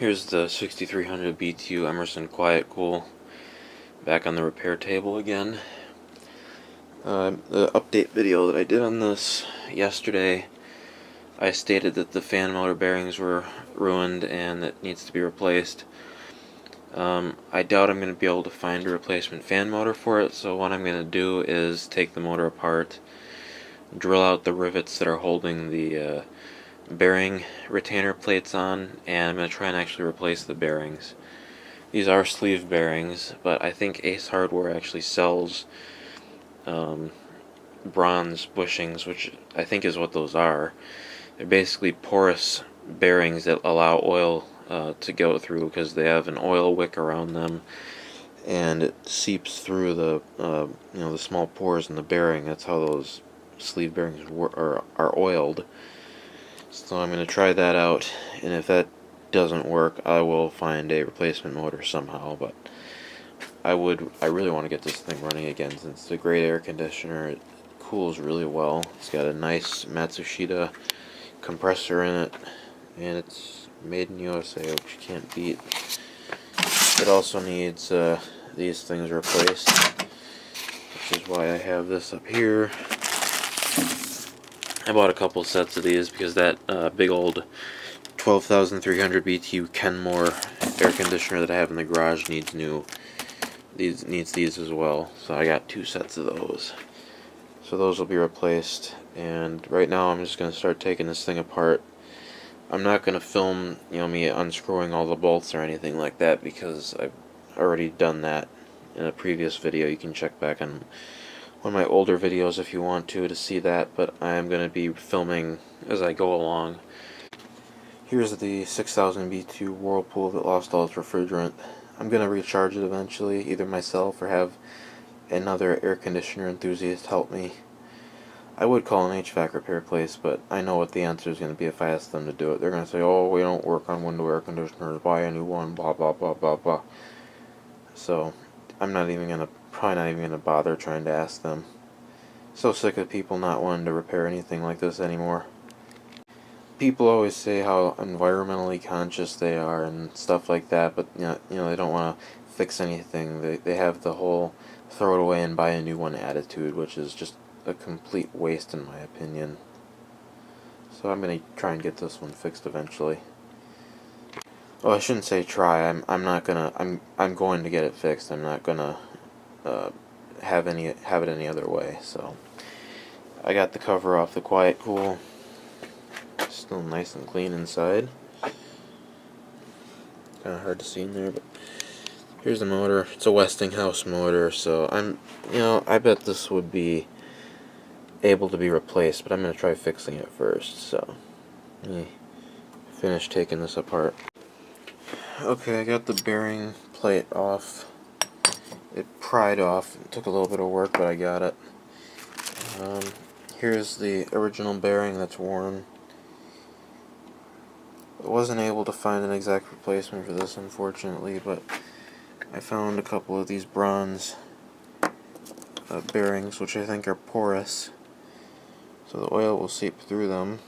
Here's the 6300 BTU Emerson Kool back on the repair table again. The update video that I did on this yesterday, I stated that the fan motor bearings were ruined and it needs to be replaced. I doubt I'm going to be able to find a replacement fan motor for it, so what I'm going to do is take the motor apart, drill out the rivets that are holding the bearing retainer plates on, and I'm going to try and actually replace the bearings. These are sleeve bearings, but I think Ace Hardware actually sells bronze bushings, which I think is what those are. They're basically porous bearings that allow oil to go through because they have an oil wick around them, and it seeps through the the small pores in the bearing. That's how those sleeve bearings are oiled. So I'm going to try that out, and if that doesn't work, I will find a replacement motor somehow. But I really want to get this thing running again, since it's a great air conditioner. It cools really well. It's got a nice Matsushita compressor in it, and it's made in USA, which you can't beat. It also needs these things replaced, which is why I have this up here. I bought a couple sets of these because that big old 12,300 BTU Kenmore air conditioner that I have in the garage needs these as well. So I got 2 sets of those. So those will be replaced, and right now I'm just going to start taking this thing apart. I'm not going to film me unscrewing all the bolts or anything like that, because I've already done that in a previous video. You can check back on one of my older videos if you want to see that, but I am going to be filming as I go along. Here's the 6000 BTU Whirlpool that lost all its refrigerant. I'm going to recharge it eventually, either myself or have another air conditioner enthusiast help me. I would call an HVAC repair place, but I know what the answer is going to be if I ask them to do it. They're going to say, oh, we don't work on window air conditioners, buy a new one, blah blah blah blah blah. So I'm probably not even going to bother trying to ask them. So sick of people not wanting to repair anything like this anymore. People always say how environmentally conscious they are and stuff like that, but they don't want to fix anything. They have the whole throw it away and buy a new one attitude, which is just a complete waste in my opinion. So I'm going to try and get this one fixed eventually. Well, I shouldn't say try. I'm going to get it fixed. I'm not gonna have it any other way. So I got the cover off the Kool. Still nice and clean inside. Kind of hard to see in there, but here's the motor. It's a Westinghouse motor, so I bet this would be able to be replaced, but I'm gonna try fixing it first. So let me finish taking this apart. Okay, I got the bearing plate off. It pried off. It took a little bit of work, but I got it. Here's the original bearing that's worn. I wasn't able to find an exact replacement for this, unfortunately, but I found a couple of these bronze bearings, which I think are porous, so the oil will seep through them.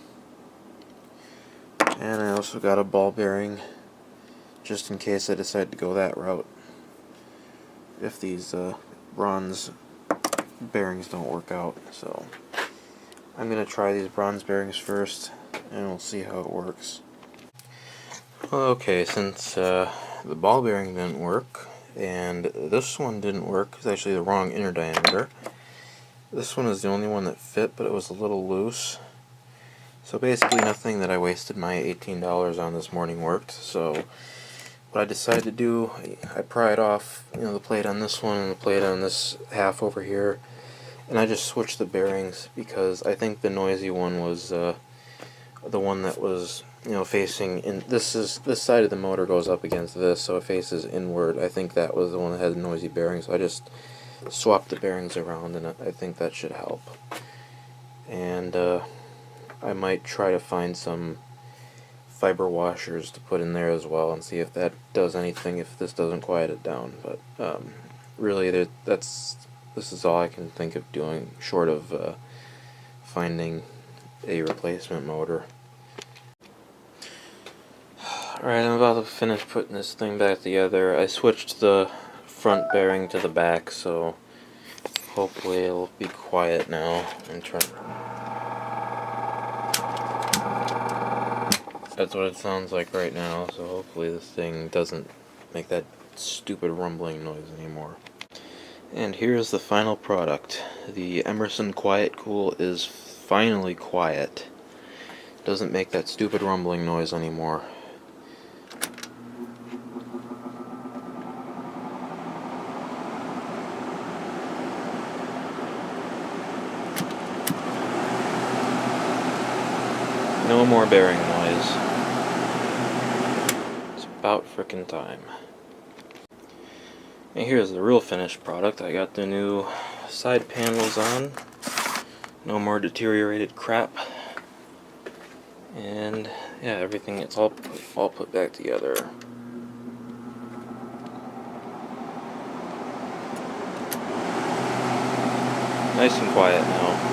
And I also got a ball bearing, just in case I decide to go that route, if these bronze bearings don't work out. So I'm going to try these bronze bearings first, and we'll see how it works. Okay, since the ball bearing didn't work, and this one didn't work, it's actually the wrong inner diameter. This one is the only one that fit, but it was a little loose. So basically nothing that I wasted my $18 on this morning worked. So what I decided to do, I pried off the plate on this one and the plate on this half over here, and I just switched the bearings because I think the noisy one was the one that was facing in. This side of the motor goes up against this, so it faces inward. I think that was the one that had the noisy bearings, so I just swapped the bearings around, and I think that should help. And I might try to find some fiber washers to put in there as well and see if that does anything, if this doesn't quiet it down. But really, this is all I can think of doing, short of finding a replacement motor. Alright, I'm about to finish putting this thing back together. I switched the front bearing to the back, so hopefully it'll be quiet now. That's what it sounds like right now, so hopefully this thing doesn't make that stupid rumbling noise anymore. And here's the final product. The Emerson Quiet Kool is finally quiet. Doesn't make that stupid rumbling noise anymore. No more bearing noise. It's about frickin' time. And here's the real finished product. I got the new side panels on. No more deteriorated crap. And yeah, everything it's all put back together. Nice and quiet now.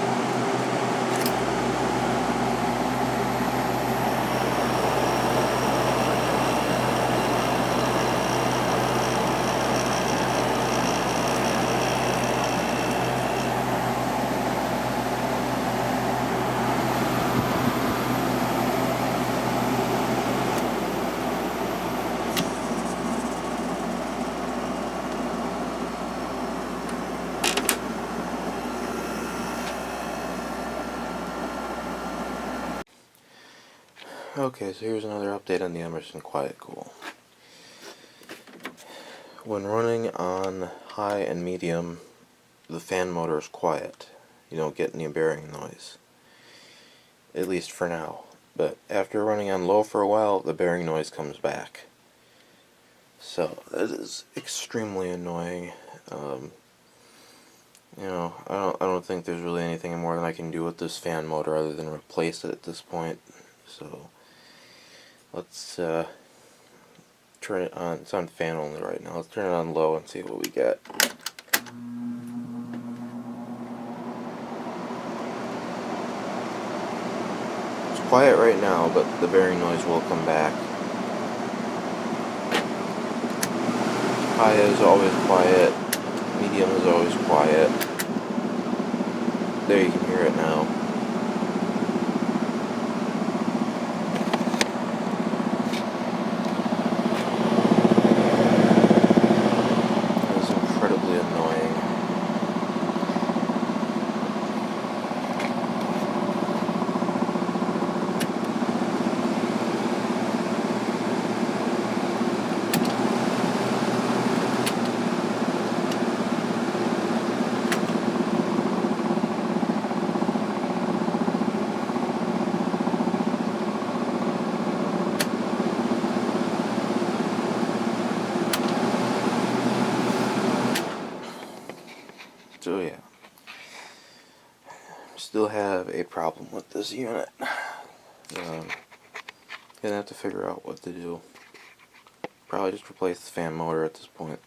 Okay, so here's another update on the Emerson Quiet Kool. When running on high and medium, the fan motor is quiet. You don't get any bearing noise. At least for now. But after running on low for a while, the bearing noise comes back. So that is extremely annoying. I don't think there's really anything more than I can do with this fan motor other than replace it at this point. So let's turn it on. It's on fan only right now. Let's turn it on low and see what we get. It's quiet right now, but the bearing noise will come back. High is always quiet. Medium is always quiet. There, you can hear it now. That is incredibly annoying. So yeah, still have a problem with this unit. Gonna have to figure out what to do. Probably just replace the fan motor at this point.